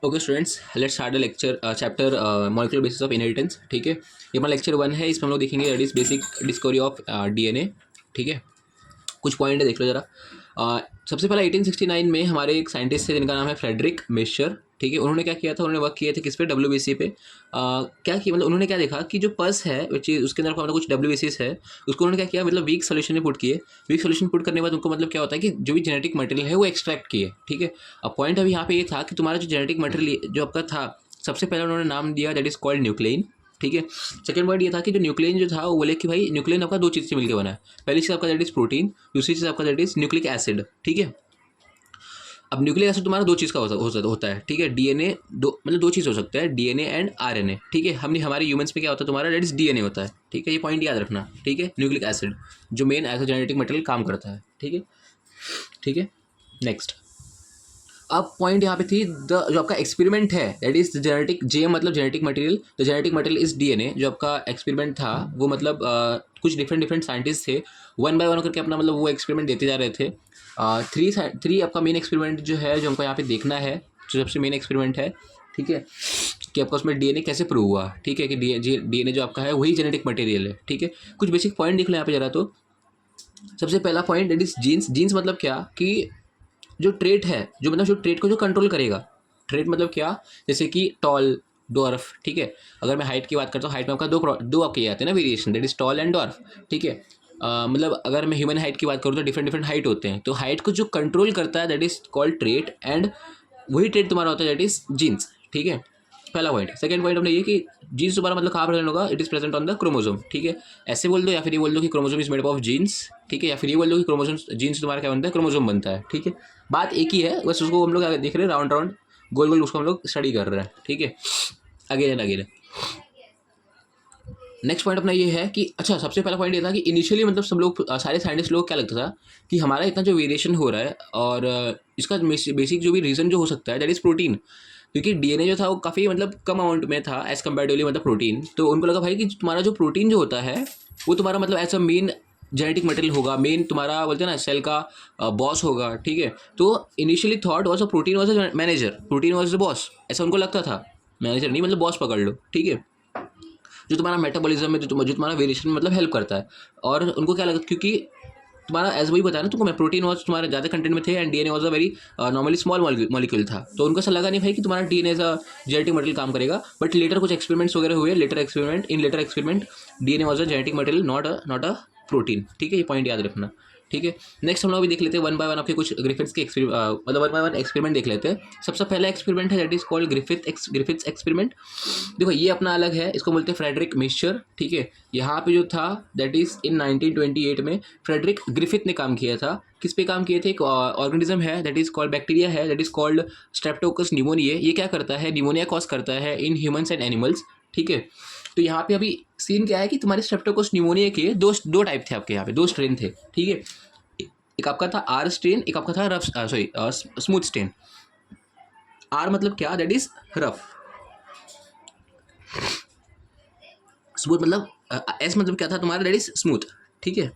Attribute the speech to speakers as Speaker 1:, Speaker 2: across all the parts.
Speaker 1: Okay students, let's start the lecture chapter molecular basis of inheritance. ठीक है, ये हमारा लेक्चर 1 है। इसमें हम लोग देखेंगे that is basic discovery of DNA. ठीक है, कुछ पॉइंट है, देख लो जरा। सबसे पहला 1869 में हमारे एक साइंटिस्ट थे जिनका नाम है फ्रेडरिक मेशर। ठीक है, उन्होंने क्या किया था, उन्होंने वर्क किए थे किस पे, डब्ल्यूबीसी पे। क्या किया, मतलब उन्होंने क्या देखा कि जो पस है विच इज उसके अंदर मतलब कुछ डब्ल्यूबीसीस है, उसको उन्होंने क्या किया, मतलब वीक सोल्यूशन में पुट किए। वीक सोल्यूशन पुट करने के बाद उनको मतलब क्या होता है कि जो भी जेनेटिक मटेरियल है वो एक्सट्रैक्ट किए। ठीक है, अब पॉइंट अभी यहाँ पे ये था कि तुम्हारा जो जेनेटिक मटेरियल जो आपका था, सबसे पहले उन्होंने नाम दिया दैट इज कॉल्ड न्यूक्लियन। ठीक है, सेकंड पॉइंट ये था कि जो न्यूक्लियन जो था वो बोले कि भाई न्यूक्लियन आपका दो चीज़ से मिलकर बना है। पहली चीज़ आपका दैट इज प्रोटीन, दूसरी चीज़ आपका दैट इज न्यूक्लिक एसिड। ठीक है, अब न्यूक्लिक एसिड तुम्हारा दो चीज़ का होता है। ठीक है, डीएनए दो मतलब दो चीज़ हो सकता है, डीएनए एंड आरएनए। ठीक है, हमने हमारे ह्यूमंस में क्या होता है तुम्हारा दैट इज डीएनए होता है। ठीक है, ये पॉइंट याद रखना। ठीक है, न्यूक्लिक एसिड जो मेन एज जेनेटिक मटेरियल काम करता है। ठीक है, ठीक है, नेक्स्ट। अब पॉइंट यहाँ पे थी द जो आपका एक्सपेरिमेंट है दैट इज जेनेटिक, जे मतलब genetic material, the genetic material is DNA. जो आपका एक्सपेरिमेंट था वो मतलब कुछ डिफरेंट डिफरेंट साइंटिस्ट थे, वन बाय वन करके अपना मतलब वो एक्सपेरिमेंट देते जा रहे थे। थ्री आपका मेन एक्सपेरिमेंट जो है, जो हमको यहाँ पे देखना है, जो सबसे मेन एक्सपेरिमेंट है। ठीक है, कि आपका उसमें डीएनए कैसे प्रूव हुआ। ठीक है, कि डीएनए जो आपका है वही जेनेटिक मटेरियल है। ठीक है, कुछ बेसिक पॉइंट देख लो यहाँ पे जरा। तो सबसे पहला point that is genes. Genes मतलब क्या कि जो ट्रेट है, जो मतलब जो ट्रेट को जो कंट्रोल करेगा। ट्रेट मतलब क्या, जैसे कि टॉल, डॉर्फ। ठीक है, अगर मैं हाइट की बात करता हूँ, हाइट में आपका दो आपके आते हैं ना variation, that is tall and dwarf. ठीक है, मतलब अगर मैं ह्यूमन हाइट की बात करूँ तो डिफरेंट डिफरेंट हाइट होते हैं, तो हाइट को जो कंट्रोल करता है that is called trait, and वही ट्रेट तुम्हारा होता है दैट इज जीन्स। ठीक है, पहला पॉइंट। सेकंड पॉइंट अपने ये कि जीन्स तुम्हारा मतलब कहाँ प्रेजेंट होगा, it is present on the chromosome. ठीक है, ऐसे बोल दो या फिर ये बोल दो कि chromosome is made of genes. ठीक है, या फिर ये बोल दो कि क्रोमोसोम जीन्स तुम्हारा क्या बनता है, क्रोमोसोम बनता है। ठीक है, बात एक ही है, बस उसको हम लोग देख रहे हैं राउंड राउंड गोल गोल, उसको हम लोग स्टडी कर रहे हैं। ठीक है, again and again. Next point अपना ये है कि अच्छा, सबसे पहला पॉइंट ये था कि इनिशियली मतलब सब लोग सारे साइंटिस्ट लोग क्या लगता था कि हमारा इतना जो वेरिएशन हो रहा है, और इसका बेसिक जो भी रीज़न जो हो सकता है दैट इज़ प्रोटीन। क्योंकि डीएनए जो था वो काफ़ी मतलब कम अमाउंट में था एज़ कम्पेरेटिवली मतलब प्रोटीन। तो उनको लगा भाई कि तुम्हारा जो प्रोटीन जो होता है वो तुम्हारा मतलब as a main genetic material होगा, मेन तुम्हारा बोलते हैं ना सेल का बॉस होगा। ठीक है, तो initially thought was a protein was a manager, protein was the boss, ऐसा उनको लगता था। मैनेजर नहीं, मतलब बॉस पकड़ लो। ठीक है, जो तुम्हारा मेटाबॉलिज्म में जो तुम्हारा वेरिएशन में मतलब हेल्प करता है। और उनको क्या लगा, क्योंकि तुम्हारा एज वही बताया ना तुमको मैं, प्रोटीन वॉज तुम्हारे ज़्यादा कंटेंट में थे and DNA was a very normally small molecule था। तो उनको ऐसा लगा नहीं भाई कि तुम्हारा DNA as a genetic material काम करेगा। बट लेटर कुछ एक्सपेरिमेंट्स वगैरह हुए, later experiment DNA was a genetic material, not a protein. ठीक है, ये पॉइंट याद रखना। ठीक है, नेक्स्ट हम लोग भी देख लेते हैं वन बाय वन आपके कुछ ग्रिफिथ्स के मतलब वन बाय वन एक्सपेरिमेंट देख लेते हैं। सबसे पहला एक्सपेरिमेंट है that is called Griffiths experiment. देखो ये अपना अलग है, इसको बोलते हैं फ्रेडरिक मिक्सचर। ठीक है, यहाँ पे जो था दैट इज इन 1928 में फ्रेडरिक ग्रिफिथ ने काम किया था। किस पे काम किए थे, एक ऑर्गेनिज्म है दैट इज कॉल्ड, बैक्टीरिया है that is called Streptococcus pneumonia. ये क्या करता है, निमोनिया कॉज करता है इन ह्यूमंस एंड एनिमल्स। ठीक है, तो यहाँ पे अभी सीन क्या है कि तुम्हारे स्ट्रेप्टोकोकस निमोनिया के दो टाइप थे आपके यहाँ पे, दो स्ट्रेन थे। ठीक है, एक आपका था आर स्ट्रेन, एक आपका था rough sorry smooth strain. R मतलब क्या, दैट इज रफ। स्मूथ मतलब एस मतलब क्या था तुम्हारा, दैट इज स्मूथ। ठीक है,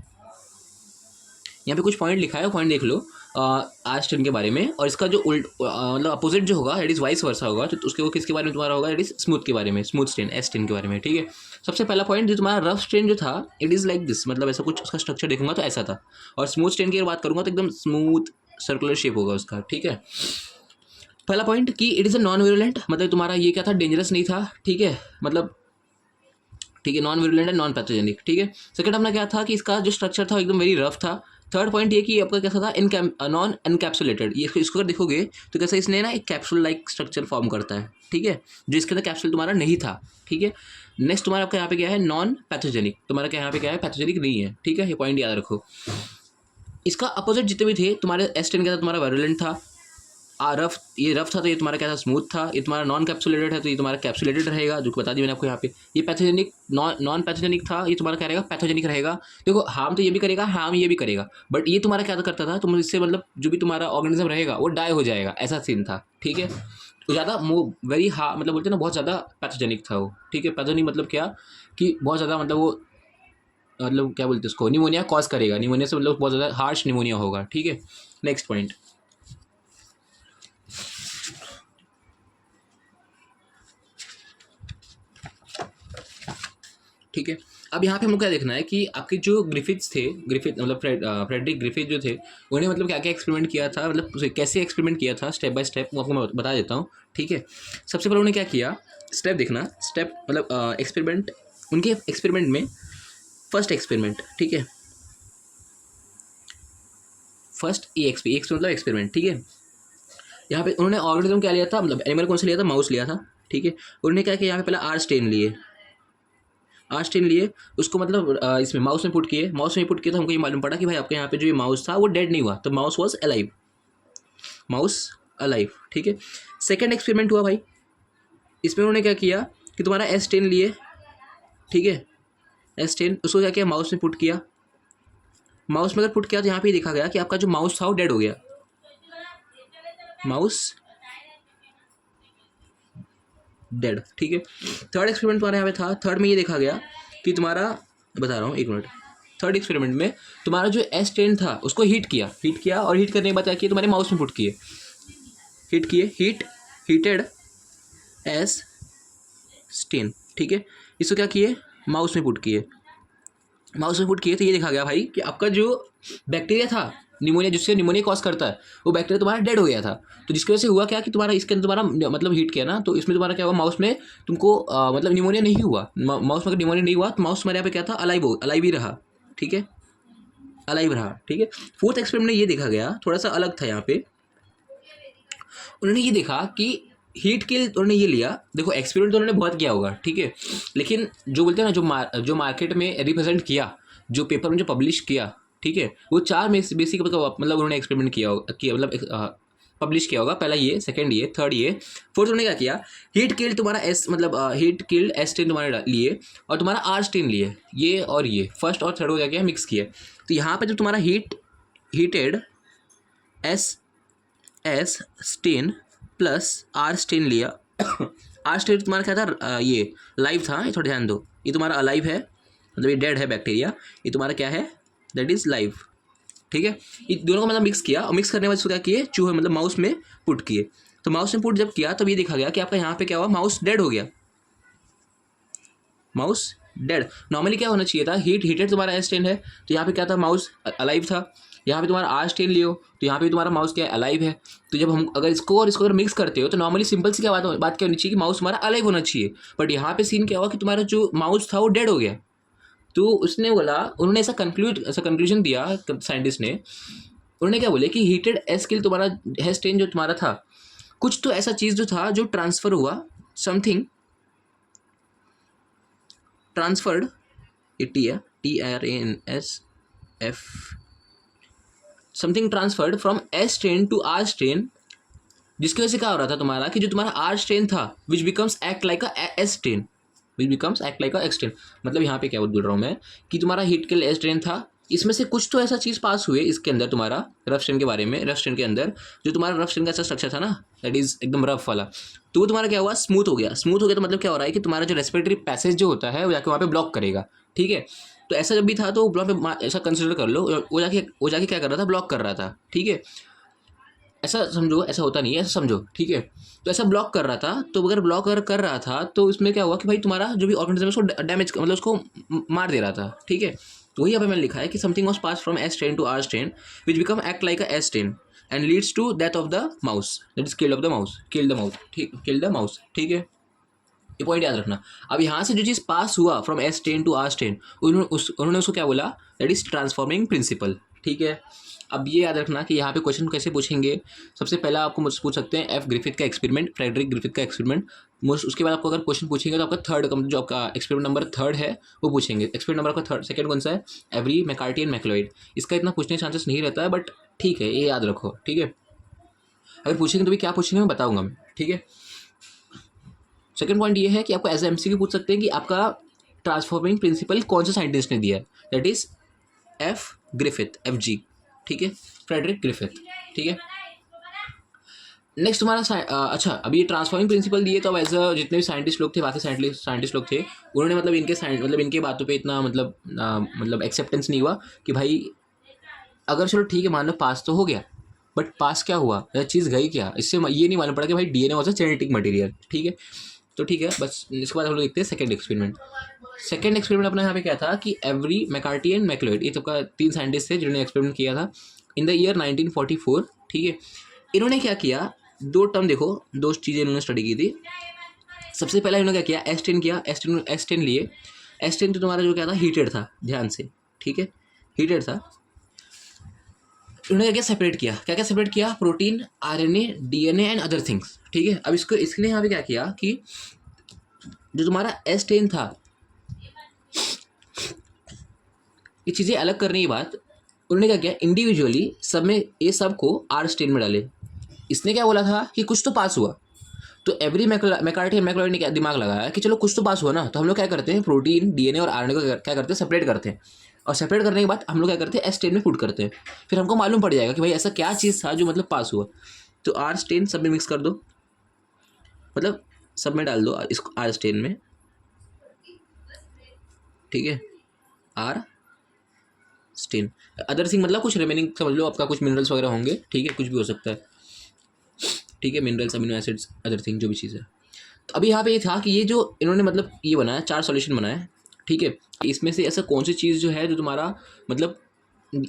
Speaker 1: यहाँ पे कुछ पॉइंट लिखा है, पॉइंट देख लो आर टेन के बारे में। और इसका जो उल्ट मतलब अपोजिट जो होगा दैट इज वाइस वर्सा होगा, तो उसके वो किसके बारे में तुम्हारा होगा, दैट इज स्मूथ के बारे में, स्मूथ स्ट्रेन एस टेन के बारे में। ठीक है, सबसे पहला पॉइंट जो तुम्हारा रफ स्ट्रेन जो था इट इज़ लाइक दिस, मतलब ऐसा कुछ उसका स्ट्रक्चर देखूंगा तो ऐसा था। और स्मूथ स्ट्रेन की बात करूंगा तो एकदम स्मूथ सर्कुलर शेप होगा उसका। ठीक है, पहला पॉइंट कि it is a non virulent, मतलब तुम्हारा ये क्या था, डेंजरस नहीं था। ठीक है, मतलब ठीक है, non virulent and non pathogenic. ठीक है, सेकंड अपना क्या था कि इसका जो स्ट्रक्चर था एकदम वेरी रफ था। थर्ड पॉइंट ये कि आपका कैसा था, नॉन एनकैप्सुलेटेड। ये इसको अगर देखोगे तो कैसा इसने ना एक कैप्सूल लाइक स्ट्रक्चर फॉर्म करता है। ठीक है, जो इसके अंदर कैप्सूल तुम्हारा नहीं था। ठीक है, नेक्स्ट तुम्हारा आपका यहाँ पे क्या है, नॉन पैथोजेनिक। तुम्हारा क्या यहाँ पे क्या है, पैथोजेनिक नहीं है। ठीक है, ये पॉइंट याद रखो। इसका अपोजिट जितने भी थे, तुम्हारे एस10 क्या था, तुम्हारा वायरुलेंट था। रफ, ये रफ था तो ये तुम्हारा क्या था, स्मूथ था। ये तुम्हारा नॉन कैप्सुलेटेड है तो ये तुम्हारा कैप्सुलेटेड रहेगा, जो कि बता दी मैंने आपको यहाँ पे। ये पैथोजेनिक, नॉन पैथोजेनिक था, ये तुम्हारा क्या रहेगा, पैथोजेनिक रहेगा। देखो हार्म तो ये भी करेगा, हार्म ये भी करेगा, बट ये तुम्हारा क्या करता था, तुम इससे मतलब जो भी तुम्हारा ऑर्गेनिज्म रहेगा वो डाई हो जाएगा, ऐसा सीन था। ठीक है, तो ज़्यादा वेरी मतलब बोलते हैं ना बहुत ज़्यादा पैथोजेनिक था वो। ठीक है, पैथोजेनिक मतलब क्या कि बहुत ज़्यादा मतलब वो मतलब क्या बोलते हैं उसको, निमोनिया कॉज करेगा, निमोनिया से मतलब बहुत ज़्यादा हार्श निमोनिया होगा। ठीक है, नेक्स्ट पॉइंट। ठीक है। अब यहाँ पे हमको क्या देखना है कि आपके जो ग्रिफिथ्स थे, ग्रिफिथ मतलब फ्रेडरिक ग्रिफिथ जो थे, उन्होंने मतलब क्या क्या एक्सपेरिमेंट किया था, मतलब कैसे एक्सपेरिमेंट किया था स्टेप बाय स्टेप, वो आपको मैं बता देता हूँ। ठीक है। सबसे पहले उन्होंने क्या किया, स्टेप देखना, स्टेप मतलब एक्सपेरिमेंट, उनके एक्सपेरिमेंट में फर्स्ट एक्सपेरिमेंट, ठीक है, फर्स्ट ई मतलब एक्सपेरिमेंट, ठीक है। यहाँ पे उन्होंने ऑर्गेनिज्म क्या लिया था, मतलब एनिमल कौन सा लिया था, माउस लिया था, ठीक है। उन्होंने क्या किया, यहाँ पे पहले आर स्टेन लिए, आर स्टेन लिए, उसको मतलब इसमें माउस में पुट किए, माउस में पुट किए तो हमको ये मालूम पड़ा कि भाई आपके यहाँ पे जो ये माउस था वो डेड नहीं हुआ, तो mouse was alive, mouse alive, ठीक है। सेकेंड एक्सपेरिमेंट हुआ भाई, इसमें उन्होंने क्या किया कि तुम्हारा एस टेन लिए, ठीक है, एस टेन, उसको क्या किया, माउस में पुट किया, माउस में अगर पुट किया तो यहाँ पे देखा गया कि आपका जो माउस था वो डेड हो गया, माउस डेड, ठीक है। थर्ड एक्सपेरिमेंट तुम्हारे यहाँ पे था, थर्ड में ये देखा गया कि तुम्हारा, बता रहा हूँ एक मिनट, थर्ड एक्सपेरिमेंट में तुम्हारा जो एस टेन था उसको हीट किया और हीट करने के बाद क्या किया, तुम्हारे माउस में पुट किए, हीटेड एस स्टेन, ठीक है। इसको क्या किए, माउस में पुट किए, तो ये देखा गया भाई कि आपका जो बैक्टीरिया था, निमोनिया, जिससे निमोनिया कॉज करता है, वो बैक्टीरिया तुम्हारा डेड हो गया था। तो जिसकी वजह से हुआ क्या कि तुम्हारा इसके अंदर तुम्हारा मतलब हीट किया ना, तो इसमें तुम्हारा क्या हुआ, माउस में तुमको मतलब निमोनिया नहीं हुआ, माउस में अगर निमोनिया नहीं हुआ तो माउस तुम्हारे यहाँ पे क्या था, अलाइव ही रहा, ठीक है, अलाइव रहा, ठीक है। फोर्थ एक्सपेरिमेंट में ये देखा गया, थोड़ा सा अलग था यहाँ पे, उन्होंने ये देखा कि हीट किल, उन्होंने ये लिया, देखो एक्सपेरिमेंट तो उन्होंने बहुत किया होगा, ठीक है, लेकिन जो बोलते हैं ना, जो मार्केट में रिप्रेजेंट किया, जो पेपर में जो पब्लिश किया, ठीक है, वो चार में बेसिक मतलब उन्होंने एक्सपेरिमेंट किया मतलब पब्लिश किया होगा, पहला ये, सेकंड ये, थर्ड ये, फोर्थ उन्होंने क्या किया, हीट किल तुम्हारा एस मतलब हीट किल्ड एस टेन तुम्हारे लिए और तुम्हारा आर स्टेन लिए, ये और ये फर्स्ट और थर्ड को क्या किया, मिक्स किया। तो यहाँ पे जो तुम्हारा heated S strain plus R strain लिया आर स्टेन तुम्हारा क्या था, ये लाइव था, ये थोड़ा ध्यान दो, ये तुम्हारा अलाइव है, मतलब ये डेड है बैक्टीरिया, ये तुम्हारा क्या है, दैट इज लाइव, ठीक है। ये दोनों को मतलब मिक्स किया, और मिक्स करने के बाद इसको क्या किए, चूहे मतलब माउस में पुट किए, तो माउस में पुट जब किया तब ये देखा गया कि आपका यहाँ पे क्या हुआ, माउस डेड हो गया, माउस डेड। नॉर्मली क्या होना चाहिए था, हीटेड तुम्हारा एस टेन है, तो यहाँ पे क्या था, माउस अलाइव था, यहाँ पे तुम्हारा आर स्टेन लियो तो यहाँ पे तुम्हारा माउस क्या है, अलाइव है। तो जब हम अगर इसको और इसको अगर मिक्स करते हो तो नॉर्मली सिंपल सी क्या बात क्या होनी चाहिए कि माउस तुम्हारा अलाइव होना चाहिए, बट यहाँ पे सीन क्या हुआ कि तुम्हारा जो माउस था वो डेड हो गया। तो उसने बोला, उन्होंने ऐसा कंक्लूजन दिया साइंटिस्ट ने, उन्होंने क्या बोले कि हीटेड एस किल तुम्हारा एस टेन जो तुम्हारा था, कुछ तो ऐसा चीज़ जो था जो ट्रांसफ़र हुआ, something transferred, TRANSF, something transferred from S strain to R strain, जिसकी वजह से क्या हो रहा था तुम्हारा कि जो तुम्हारा आर स्ट्रेन था which becomes act like a S strain, which becomes act like a x strain, मतलब यहाँ पे क्या बोल रहा हूँ मैं कि तुम्हारा हीट किल एस स्ट्रेन था, इसमें से कुछ तो ऐसा चीज़ पास हुए इसके अंदर, तुम्हारा रफ स्ट्रेन के बारे में, रफ स्ट्रेन के अंदर जो तुम्हारा रफ स्ट्रेन का ऐसा स्ट्रक्चर था ना, दैट इज एकदम रफ वाला, तो वो तुम्हारा क्या हुआ, स्मूथ हो गया। तो मतलब क्या हो रहा है कि तुम्हारा जो रेस्पिरेटरी पैसेज जो होता है वो जाके वहाँ पे ब्लॉक करेगा, ठीक है। तो ऐसा जब भी था तो ब्लॉक पे ऐसा कंसिडर कर लो, वो जाके क्या कर रहा था, ब्लॉक कर रहा था, ठीक है। ऐसा समझो, ऐसा होता नहीं है, ऐसा समझो, ठीक है। तो ऐसा ब्लॉक कर रहा था, तो अगर ब्लॉक अगर कर रहा था तो इसमें क्या हुआ कि भाई तुम्हारा जो भी ऑर्गेनिज्म है उसको डैमेज मतलब उसको मार दे रहा था, ठीक है। तो वही यहाँ पे मैंने लिखा है कि something was pass from S strain to R strain which become act like a S strain and leads to death of the mouse, that is killed of the mouse, kill the mouse, ठीक है। ये point याद रखना। अब यहाँ से जो चीज़ पास हुआ from S strain to R strain, उन्होंने उसको क्या बोला, दैट इज ट्रांसफॉर्मिंग प्रिंसिपल, ठीक है। अब ये याद रखना कि यहाँ पे क्वेश्चन कैसे पूछेंगे, सबसे पहला आपको मुझसे पूछ सकते हैं एफ ग्रिफिथ का एक्सपेरिमेंट, फ्रेडरिक ग्रिफिथ का एक्सपेरिमेंट, उसके बाद आपको अगर क्वेश्चन पूछेंगे तो आपका थर्ड जो आपका एक्सपेरिमेंट नंबर थर्ड है वो पूछेंगे। एक्सपेरिमेंट नंबर आपका थर्ड, सेकंड कौन सा है, एवरी, मैकार्टी एंड मैक्लोइड। इसका इतना पूछने के चांसेस नहीं रहता है, बट ठीक है, ये याद रखो, ठीक है। अगर पूछेंगे तो भी क्या पूछेंगे मैं बताऊँगा मैं, ठीक है। सेकंड पॉइंट ये है कि आपको एज एमसीक्यू पूछ सकते हैं कि आपका ट्रांसफॉर्मिंग प्रिंसिपल कौन से साइंटिस्ट ने दिया है, दैट इज FG, ठीक है, फ्रेडरिक ग्रिफिथ, ठीक है। नेक्स्ट तुम्हारा अच्छा, अभी ये ट्रांसफॉर्मिंग प्रिंसिपल दिए तो अब एज जितने भी साइंटिस्ट लोग थे, बाकी साइंटिस्ट लोग थे, उन्होंने मतलब इनके बातों पे इतना मतलब एक्सेप्टेंस नहीं हुआ कि भाई अगर चलो ठीक है मान लो पास तो हो गया, बट पास क्या हुआ, यह चीज़ गई क्या, इससे ये नहीं मालूम पड़ा कि भाई DNA was a genetic material, ठीक है। तो ठीक है, बस इसके बाद हम लोग देखते हैं सेकेंड एक्सपेरिमेंट। सेकेंड एक्सपेरिमेंट अपना यहाँ पे क्या था कि एवरी मैकार्टी एंड मैक्लोइड, ये सबका 3 साइंटिस्ट थे जिन्होंने एक्सपेरिमेंट किया था इन द ईयर 1944, ठीक है। इन्होंने क्या किया, 2 टर्म देखो, 2 चीज़ें इन्होंने स्टडी की थी। सबसे पहला इन्होंने क्या किया, S10 किया, S10 लिए। S10 तो तुम्हारा जो क्या था, हीटेड था, ध्यान से, ठीक है, हीटेड था। उन्होंने क्या सेपरेट किया, क्या क्या सेपरेट किया, protein, RNA, DNA and other things, ठीक है। अब इसको इसके लिए यहाँ पे क्या किया कि जो तुम्हारा S10 था, ये चीज़ें अलग करने की बात उन्होंने क्या किया, इंडिविजुअली सब में ये सब को R10 में डाले। इसने क्या बोला था कि कुछ तो पास हुआ, तो एवरी मैकार्टी मैक्लोइड ने क्या दिमाग लगाया कि चलो कुछ तो पास हुआ ना, तो हम लोग क्या करते हैं, प्रोटीन, DNA और RNA को क्या करते हैं, सेपरेट करते हैं। और सेपरेट करने के बाद हम लोग क्या करते हैं, S10 में पुट करते हैं। फिर हमको मालूम पड़ जाएगा कि भाई ऐसा क्या चीज़ था जो मतलब पास हुआ। तो R10 सब में मिक्स कर दो, मतलब सब में डाल दो इसको R10 में, ठीक है, R10। अदर थिंग मतलब कुछ रिमेनिंग समझ लो, आपका कुछ मिनरल्स वगैरह होंगे, ठीक है, कुछ भी हो सकता है, ठीक है, minerals, amino acids, other thing जो भी चीज़ है। तो अभी यहाँ पे ये था कि ये जो इन्होंने मतलब ये बनाया, 4 सॉल्यूशन बनाया, ठीक है। इसमें से ऐसा कौन सी चीज़ जो है जो तुम्हारा मतलब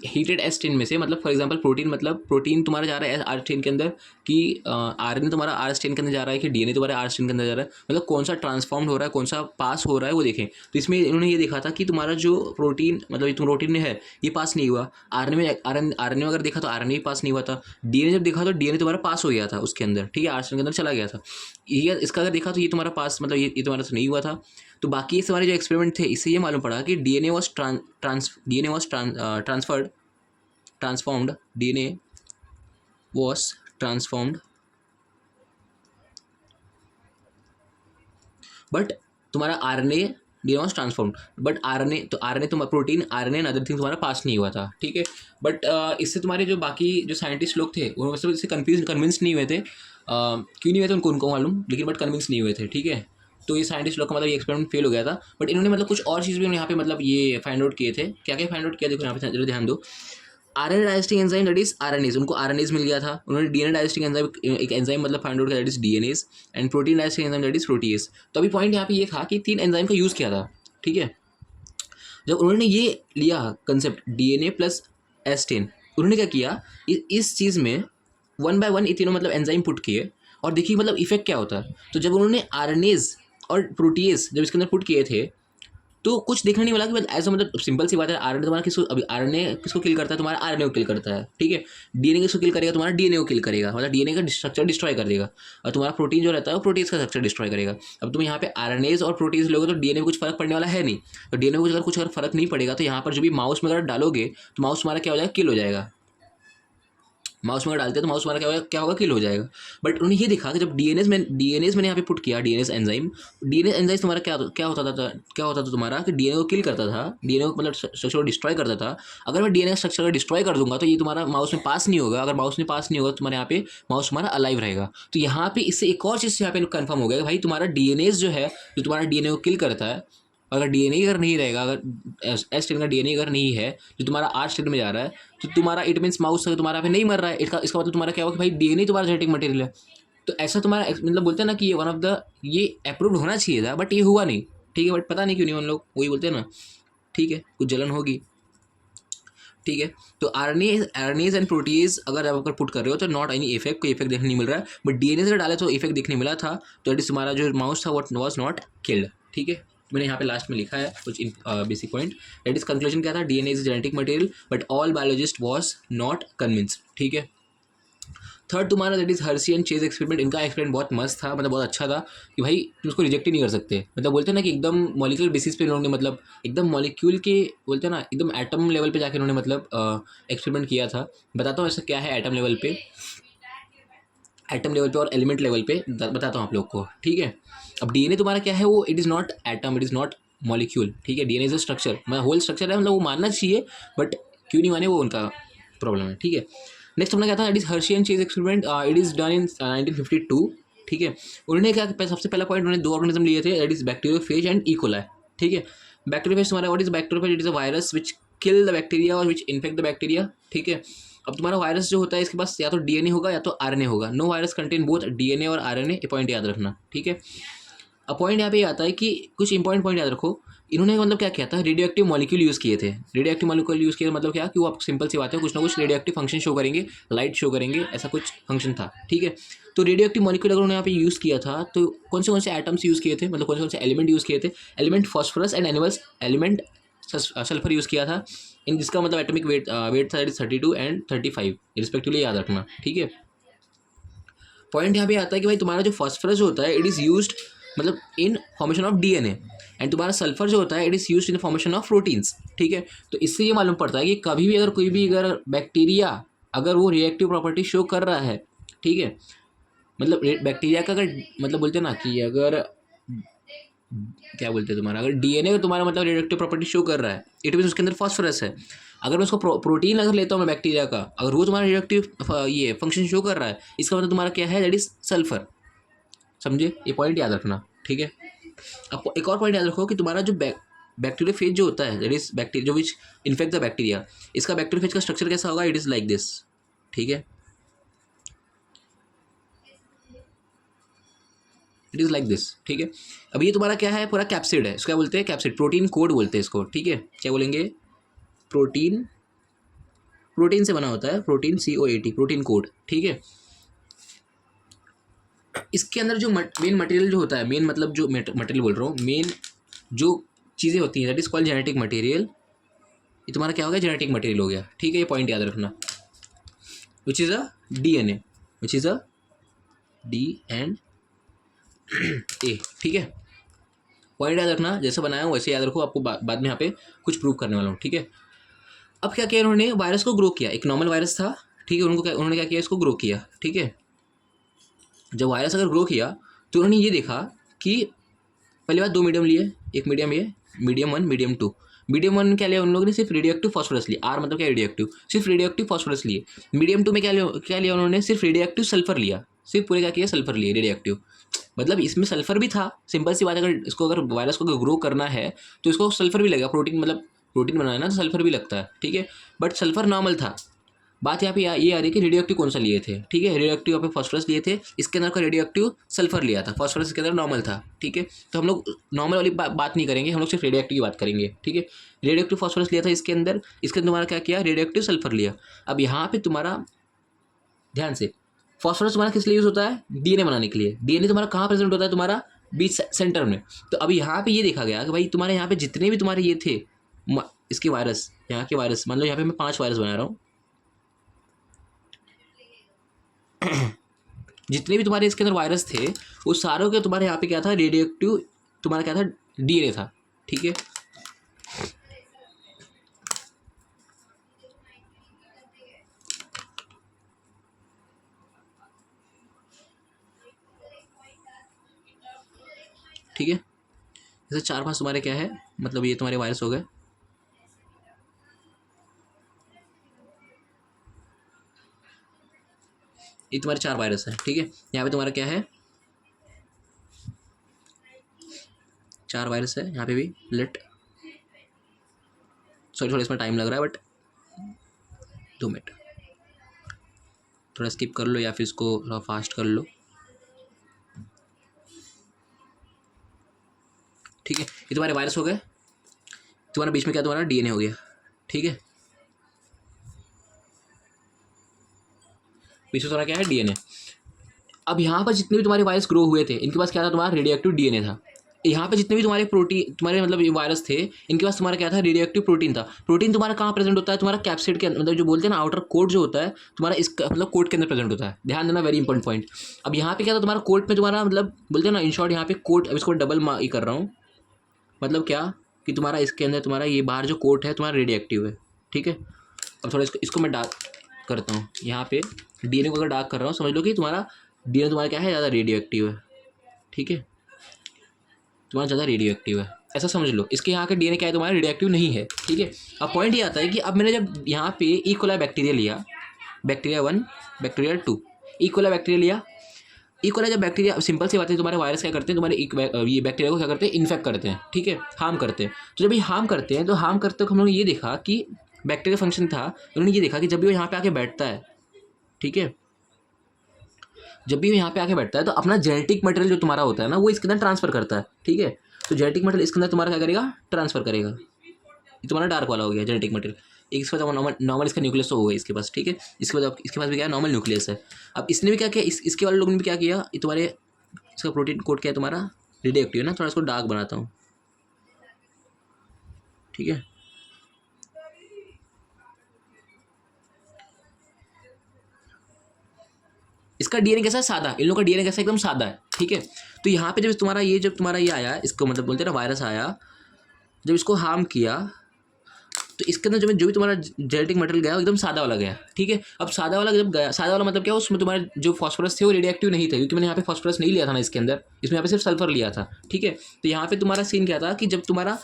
Speaker 1: हीटेड S10 में से, मतलब फॉर एग्जांपल प्रोटीन, मतलब प्रोटीन तुम्हारा जा रहा है R10 के अंदर, कि RNA तुम्हारा R10 के अंदर जा रहा है, कि DNA तुम्हारा R10 के अंदर जा रहा है, मतलब कौन सा ट्रांसफॉर्म हो रहा है, कौन सा पास हो रहा है, वो देखें। तो इसमें इन्होंने ये देखा था कि तुम्हारा जो प्रोटीन, मतलब तुम प्रोटीन में है ये पास नहीं हुआ, RNA में अगर देखा तो RNA भी पास नहीं हुआ था, DNA जब देखा तो DNA तुम्हारा पास हो गया था उसके अंदर, ठीक है, R10 के अंदर चला गया था। ये इसका अगर देखा तो ये तुम्हारा पास, मतलब ये तुम्हारा से नहीं हुआ था। तो बाकी इस हमारे जो एक्सपेरिमेंट थे, इससे ये मालूम पड़ा कि DNA was transformed, DNA was transformed, but तुम्हारा RNA, DNA was transformed, but RNA, तो RNA तुम्हारा protein, RNA and other thing तुम्हारा पास नहीं हुआ था, ठीक है। बट इससे तुम्हारे जो बाकी जो साइंटिस्ट लोग थे वो सब इससे कन्विंस नहीं हुए थे। क्यों नहीं हुए थे उनको मालूम, लेकिन बट कन्विंस नहीं हुए थे, ठीक है। तो ये साइंटिस्ट लोग का मतलब ये एक्सपेरिमेंट फेल हो गया था। बट इन्होंने मतलब कुछ और चीज़ भी यहाँ पे मतलब ये फाइंड आउट किए थे। क्या क्या फाइंड आउट किया देखो यहाँ पे, जरा ध्यान दो। RNA digesting enzyme, that is RNAs, उनको RNAs मिल गया था। उन्होंने DNA डाइजेस्टिंग एंजाइम, एक एंजाइम मतलब फाइंड आउट किया, that is DNAs, and protein digesting enzyme, that is protease. तो अभी पॉइंट यहाँ पे ये था कि 3 एंजाइम का यूज़ किया था, ठीक है। जब उन्होंने ये लिया कंसेप्ट DNA प्लस S10, उन्होंने क्या किया, इस चीज़ में 1 बाय 1 ये तीनों मतलब एंजाइम पुट किए, और देखिए मतलब इफेक्ट क्या होता है। तो जब उन्होंने RNAs और प्रोटीएस जब इसके अंदर पुट किए थे, तो कुछ देखने नहीं मिला कि मतलब ऐसा, मतलब सिंपल सी बात है, RNA तुम्हारा किसको, अभी RNA किसको किल करता है, तुम्हारा RNA को किल करता है, ठीक है। DNA किसको किल करेगा, तुम्हारा DNA को किल करेगा, मतलब DNA का स्ट्रक्चर डिस्ट्रॉय कर देगा। और तुम्हारा प्रोटीन जो रहता है वो प्रोटीन्स का स्ट्रक्चर डिस्ट्रॉय करेगा। अब तुम यहाँ पे RNAs और प्रोटीन्स लोगे तो DNA में कुछ फर्क पड़ने वाला है नहीं। तो DNA में कुछ अगर फर्क नहीं पड़ेगा, तो यहाँ पर जो भी माउस में अगर डालोगे तो माउस तुम्हारा क्या हो जाएगा, किल हो जाएगा। माउस में अगर डालते हैं तो माउस हमारा क्या होगा, किल हो जाएगा। बट उन्होंने ये देखा कि जब DNAs मैंने यहाँ पे पुट किया, DNAs एंजाइम, तुम्हारा क्या होता था तुम्हारा, कि DNA को किल करता था, DNA को मतलब स्ट्रक्चर को डिस्ट्रॉय करता था। अगर मैं DNA स्ट्रक्चर को डिस्ट्रॉय कर दूंगा तो ये तुम्हारा माउस में पास नहीं होगा। अगर माउस में पास नहीं होगा तो तुम्हारे यहाँ पे माउस तुम्हारा अलाइव रहेगा। तो यहाँ पे इससे एक और चीज़ यहाँ पे कन्फर्म हो गया कि भाई तुम्हारा DNAs जो है, जो तुम्हारा DNA को किल करता है, अगर DNA अगर नहीं रहेगा, अगर S10 का DNA अगर नहीं है जो तुम्हारा R10 में जा रहा है, तो तुम्हारा इट मीन्स माउस अगर तुम्हारा पे नहीं मर रहा है, इसका मतलब तुम्हारा क्या होगा कि भाई DNA तुम्हारा जेनेटिक मटेरियल है। तो ऐसा तुम्हारा मतलब बोलते हैं ना कि ये वन ऑफ द, ये अप्रूव्ड होना चाहिए था, बट ये हुआ नहीं, ठीक है। बट पता नहीं क्यों नहीं, उन लोग वही बोलते हैं ना, ठीक है, कुछ जलन होगी, ठीक है। तो RNAs एंड प्रोटीज अगर आप पुट कर रहे हो तो नॉट एनी इफेक्ट, कोई इफेक्ट देखने नहीं मिल रहा है। बट DNA से डाले तो इफेक्ट देखने मिला था। तो इट इज तुम्हारा जो माउस था वॉट वॉज नॉट किल्ड, ठीक है। मैंने यहाँ पे लास्ट में लिखा है कुछ basic point. That is conclusion क्या था, DNA is genetic material but all biologist was not convinced, ठीक है। थर्ड तुम्हारा that is Hershey and chase experiment. इनका एक्सपेरिमेंट बहुत मस्त था, मतलब बहुत अच्छा था कि भाई तुम उसको रिजेक्ट ही नहीं कर सकते। मतलब बोलते हैं ना कि एकदम मॉलिक्यूलर बेसिस पे इन्होंने, मतलब एकदम मॉलिक्यूल के बोलते हैं ना, एकदम एटम लेवल पे जाके इन्होंने मतलब एक्सपेरिमेंट किया था। बताता हूँ ऐसा क्या है एटम लेवल पे, और एलिमेंट लेवल पे बताता हूँ आप लोग को, ठीक है। अब DNA तुम्हारा क्या है, वो it is not atom, it is not molecule, ठीक है। DNA इज अ स्ट्रक्चर, मतलब होल स्ट्रक्चर है, मतलब वो मानना चाहिए, बट क्यों नहीं माने वो उनका प्रॉब्लम है, ठीक है। नेक्स्ट अपना क्या था, it is Hershey and chase experiment. It is done in 1952, ठीक है। उन्होंने क्या, सबसे पहला पॉइंट उन्होंने 2 ऑर्गेनिज्म लिए थे, that is bacteriophage and E coli, ठीक है। बैक्टीरियोफेज तुम्हारा, what is bacteriophage, it is a virus which kill the bacteria और विच इन्फेक्ट द बैक्टीरिया, ठीक है। अब तुम्हारा वायरस जो होता है इसके पास या तो DNA होगा या तो RNA होगा। No virus contain both DNA और RNA, ये पॉइंट याद रखना, ठीक है। अब पॉइंट यहाँ पे आता है कि कुछ इंपॉर्टेंट पॉइंट याद रखो इन्होंने मतलब क्या किया था, रेडियो एक्टिव मॉलिक्यूल यूज़ किए थे। रेडियो एक्टिव मॉलिक्यूल यूज़ किया मतलब क्या कि वो आप सिंपल सी बात है, कुछ ना कुछ रेडियो एक्टिव फंक्शन शो करेंगे, लाइट शो करेंगे, ऐसा कुछ फंक्शन था, ठीक है। तो रेडियो एक्टिव मॉलिक्यूल अगर उन्होंने यहाँ पे यूज़ किया था तो कौन से एटम्स यूज़ किए थे, मतलब कौन से एलिमेंट यूज़ किए थे, element phosphorus and animals element sulphur use किया था। इन जिसका मतलब एटॉमिक वेट वेट था 32 एंड 35 रिस्पेक्टिवली, याद रखना, ठीक है। पॉइंट यहाँ पे आता है कि भाई तुम्हारा जो फॉस्फोरस होता है इट इज़ यूज्ड मतलब in formation of DNA, and तुम्हारा सल्फर जो होता है it is used in formation of proteins, ठीक है। तो इससे ये मालूम पड़ता है कि कभी भी अगर कोई भी अगर बैक्टीरिया अगर वो रिएक्टिव प्रॉपर्टी शो कर रहा है, ठीक है, मतलब बैक्टीरिया का अगर मतलब बोलते हैं ना कि अगर क्या बोलते हैं तुम्हारा, अगर डीएनए तुम्हारा मतलब रिएक्टिव प्रॉपर्टी शो कर रहा है, इट मीन उसके अंदर फॉस्फोरस है। अगर मैं उसको प्रोटीन अगर लेता हूँ मैं बैक्टीरिया का, अगर वो तुम्हारा रिएक्टिव ये फंक्शन शो कर रहा है, इसका मतलब तुम्हारा क्या है, दैट इज सल्फर। समझे, ये पॉइंट याद रखना, ठीक है। अब एक और पॉइंट याद रखो कि तुम्हारा जो बैक्टीरिया फेज जो होता है, दैट इज बैक्टीरिया जो विच इन्फेक्ट द बैक्टीरिया, इसका बैक्टीरिया फेज का स्ट्रक्चर कैसा होगा, इट इज़ लाइक दिस, ठीक है। इट इज़ लाइक दिस, ठीक है। अब ये तुम्हारा क्या है, पूरा कैप्सिड है, इसको क्या बोलते हैं, कैप्सिड, प्रोटीन कोड बोलते हैं इसको, ठीक है। क्या बोलेंगे, प्रोटीन, प्रोटीन से बना होता है, प्रोटीन COAT, प्रोटीन कोड, ठीक है। इसके अंदर जो मेन मटेरियल जो होता है, मेन मतलब जो मटेरियल बोल रहा हूँ, मेन जो चीज़ें होती हैं that is called genetic material. ये तुम्हारा क्या हो गया, जेनेटिक मटेरियल हो गया, ठीक है। ये पॉइंट याद रखना, which is a DNA, which is a DNA, ठीक है। पॉइंट याद रखना, जैसे बनाया हूँ वैसे याद रखो, आपको बाद में यहाँ पे कुछ प्रूव करने वाला हूँ, ठीक है। अब क्या किया इन्होंने, वायरस को ग्रो किया, एक नॉर्मल वायरस था, ठीक है, उन्होंने क्या किया, इसको ग्रो किया, ठीक है। जब वायरस अगर ग्रो किया तो उन्होंने ये देखा कि पहली बात 2 मीडियम लिए, एक मीडियम ये, मीडियम 1 मीडियम 2। मीडियम 1 क्या लिया उन लोगों ने, सिर्फ रेडियो एक्टिव फॉस्फोरस लिया, आर मतलब क्या, रेडियो एक्टिव, सिर्फ रेडियो एक्टिव फॉस्फोरस लिए। मीडियम 2 में क्या लिया उन्होंने, सिर्फ रेडियो एक्टिव सल्फर लिया, सिर्फ पूरे क्या किया, सल्फर लिए, रेडियो एक्टिव। मतलब इसमें सल्फर भी था, सिंपल सी बात है, अगर इसको अगर वायरस को अगर ग्रो करना है तो इसको सल्फर भी लगेगा, प्रोटीन मतलब प्रोटीन बनाना है ना तो सल्फर भी लगता है, ठीक है। बट सल्फर नॉर्मल था। बात यहाँ पे ये आ रही है कि रेडियो एक्टिव कौन सा लिए थे, ठीक है। रेडियो एक्टिव यहाँ पे फॉस्फोरस लिए थे, इसके अंदर का रेडियो एक्टिव सल्फर लिया था, फॉस्फोरस के अंदर नॉर्मल था, ठीक है। तो हम लोग नॉर्मल वाली बात नहीं करेंगे, हम लोग सिर्फ रेडियो एक्टिव की बात करेंगे, ठीक है। रेडियो एक्टिव फॉस्फोरस लिया था इसके अंदर तुम्हारा क्या किया, रेडियो एक्टिव सल्फर लिया। अब यहाँ पे तुम्हारा ध्यान से, फॉस्फोरस तुम्हारा किस लिए यूज होता है, DNA बनाने के लिए। DNA तुम्हारा कहाँ प्रेजेंट होता है, तुम्हारा बीच सेंटर में। तो अभी यहाँ पे ये देखा गया कि भाई तुम्हारे यहाँ पे जितने भी तुम्हारे ये थे इसके वायरस, यहाँ के वायरस, मान लो यहाँ पे मैं 5 वायरस बना रहा हूँ, जितने भी तुम्हारे इसके अंदर वायरस थे वो सारों के तुम्हारे यहाँ पे क्या था, रेडियो एक्टिव तुम्हारा क्या था, DNA था, ठीक है। ठीक है, जैसे 4-5 तुम्हारे क्या है, मतलब ये तुम्हारे वायरस हो गए। ये तुम्हारे 4 वायरस है, ठीक है। यहाँ पे तुम्हारा क्या है, 4 वायरस है यहाँ पे भी। लेट सॉरी थोड़ा इसमें टाइम लग रहा है, बट 2 मिनट थोड़ा स्किप कर लो या फिर इसको थोड़ा फास्ट कर लो, ठीक है। ये तुम्हारे वायरस हो गए, तुम्हारा बीच में क्या, तुम्हारा DNA हो गया, ठीक है। बीच में तुम्हारा क्या है, DNA। अब यहाँ पर जितने भी तुम्हारे वायरस ग्रो हुए थे इनके पास क्या था, तुम्हारा रेडियो एक्टिव DNA था। यहाँ पे जितने भी तुम्हारे प्रोटीन तुम्हारे मतलब ये वायरस थे इनके पास तुम्हारा क्या था, रेडियो एक्टिव प्रोटीन था। प्रोटीन तुम्हारा कहाँ प्रेजेंट होता है, तुम्हारा कैप्सिड के अंदर, मतलब जो बोलते हैं ना आउटर कोट जो होता है तुम्हारा, इसका मतलब कोट के अंदर प्रेजेंट होता है। ध्यान देना, वेरी इंपॉर्टेंट पॉइंट। अब यहाँ पे क्या था, तुम्हारा कोट में तुम्हारा मतलब बोलते हैं ना, इन शॉर्ट यहाँ पे कोट, अब इसको डबल ये कर रहा हूँ, मतलब क्या कि तुम्हारा इसके अंदर तुम्हारा ये बाहर जो कोट है तुम्हारा रेडियो एक्टिव है, ठीक है। अब थोड़ा इसको मैं डार्क करता हूँ, यहाँ पे DNA को अगर डार्क कर रहा हूँ समझ लो कि तुम्हारा DNA तुम्हारा क्या है, ज़्यादा रेडियो एक्टिव है, ठीक है। तुम्हारा ज़्यादा रेडियो एक्टिव है, ऐसा समझ लो। इसके यहाँ का DNA क्या है, तुम्हारा रेडियो एक्टिव नहीं है, ठीक है। अब पॉइंट ये आता है कि अब मैंने जब यहाँ पे इकोला बैक्टीरिया लिया, बैक्टीरिया 1 बैक्टीरिया 2, इकोला बैक्टीरिया लिया। इकोला जब बैक्टीरिया, सिंपल सी बात है, तुम्हारे वायरस क्या करते हैं, तुम्हारे ये बैक्टीरिया को क्या करते हैं, इन्फेक्ट करते हैं, ठीक है, हार्म करते हैं। तो जब ये हार्म करते हैं तो हार्म करते वक्त हम लोग ने ये देखा कि बैक्टीरिया फंक्शन था, उन्होंने ये देखा कि जब भी वो यहाँ पे आके बैठता है, ठीक है, जब भी वो यहाँ पे आके बैठता है तो अपना जेनेटिक मटेरियल जो तुम्हारा होता है ना वो इसके अंदर ट्रांसफर करता है, ठीक है। तो जेनेटिक मटेरियल इसके अंदर तुम्हारा क्या करेगा, ट्रांसफर करेगा। ये तुम्हारा डार्क वाला हो गया जेनेटिक मटेरियल। एक इसके बाद नॉर्मल इसका न्यूक्लियस तो हो गया इसके पास, ठीक है। इसके बाद इसके पास भी क्या है, नॉर्मल न्यूक्लियस है। अब इसने भी क्या किया, इसके वाले लोगों ने भी क्या किया, ये तुम्हारे इसका प्रोटीन कोड क्या है तुम्हारा, रेडियो एक्टिव है ना, थोड़ा इसको डार्क बनाता हूँ, ठीक है। इसका डीएनए कैसा है, सादा। इन लोगों का डीएनए कैसा एकदम सादा है, ठीक है। तो यहाँ पे जब तुम्हारा ये आया, इसको मतलब बोलते हैं ना वायरस आया, जब इसको हार्म किया तो इसके अंदर जो भी तुम्हारा जेनेटिक मटेरियल गया वो एकदम सादा वाला गया, ठीक है। अब सादा वाला जब गया, सादा वाला मतलब क्या, उसमें तुम्हारे जो फॉस्फोरस थे वो रेडियो एक्टिव नहीं थे, क्योंकि मैंने यहाँ पे फॉस्फोरस नहीं लिया था ना इसके अंदर, इसमें यहाँ पे सिर्फ सल्फर लिया था, ठीक है। तो यहाँ पे तुम्हारा सीन क्या था कि जब तुम्हारा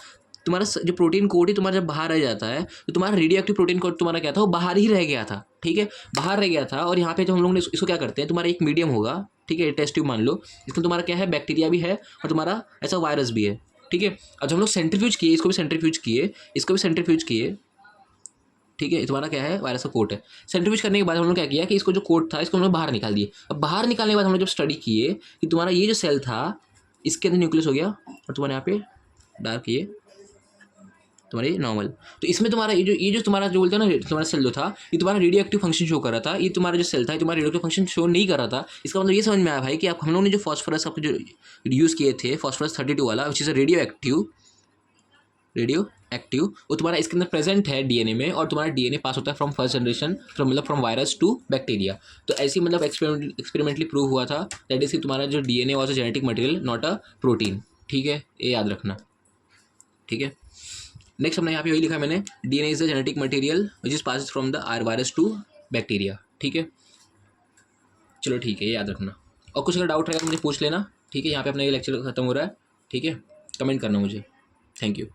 Speaker 1: जो प्रोटीन कोड ही तुम्हारा जब बाहर रह जाता है, तो तुम्हारा रेडियो एक्टिव प्रोटीन कोड तुम्हारा क्या था, वो बाहर ही रह गया था, ठीक है, बाहर रह गया था। और यहाँ पे जब हम लोग ने इसको क्या करते हैं, तुम्हारा एक मीडियम होगा, ठीक है, टेस्ट ट्यूब मान लो, इसमें तुम्हारा क्या है, बैक्टीरिया भी है और तुम्हारा ऐसा वायरस भी है, ठीक है। अब जब हम लोग सेंट्रीफ्यूज किए, इसको भी सेंट्रीफ्यूज किए, इसको भी सेंट्रीफ्यूज किए, ठीक है, ये तुम्हारा क्या है, वायरस का कोट है। सेंट्रीफ्यूज करने के बाद हम लोग क्या किया कि इसको जो कोट था इसको हम लोग बाहर निकाल दिए। अब बाहर निकालने के बाद हम लोग जब स्टडी किए कि तुम्हारा ये जो सेल था इसके अंदर न्यूक्लियस हो गया और तुम्हारे यहाँ पे डार्क ये तुम्हारे नॉर्मल। तो इसमें तुम्हारा ये जो तुम्हारा जो बोलते हैं ना, तुम्हारा सेल जो था ये तुम्हारा रेडियो एक्टिव फंक्शन शो कर रहा था, ये तुम्हारा जो सेल था ये तुम्हारा रेडियो एक्टिव फंक्शन शो नहीं कर रहा था। इसका मतलब ये समझ में आया भाई कि आप हम लोगों ने जो फॉस्फोरस आपको जो यूज़ किए थे, फॉस्फोरस 32 वाला, विच इज़ रेडियो एक्टिव, वो तुम्हारा इसके अंदर प्रेजेंट है डीएनए में, और तुम्हारा डीएनए पास होता है from first generation, from virus to bacteria. तो ऐसी मतलब एक्सपेरिमेंटली प्रूव हुआ था दैट इज कि तुम्हारा जो DNA was a genetic material, not a protein, ठीक है, ये याद रखना, ठीक है। नेक्स्ट हमने यहाँ पे वही लिखा है मैंने, DNA is the genetic material which is pass from the virus to bacteria, ठीक है। चलो ठीक है, ये याद रखना। और कुछ अगर डाउट रहेगा तो मुझे पूछ लेना, ठीक है। यहाँ पे अपना ये लेक्चर खत्म हो रहा है, ठीक है। कमेंट करना मुझे, थैंक यू।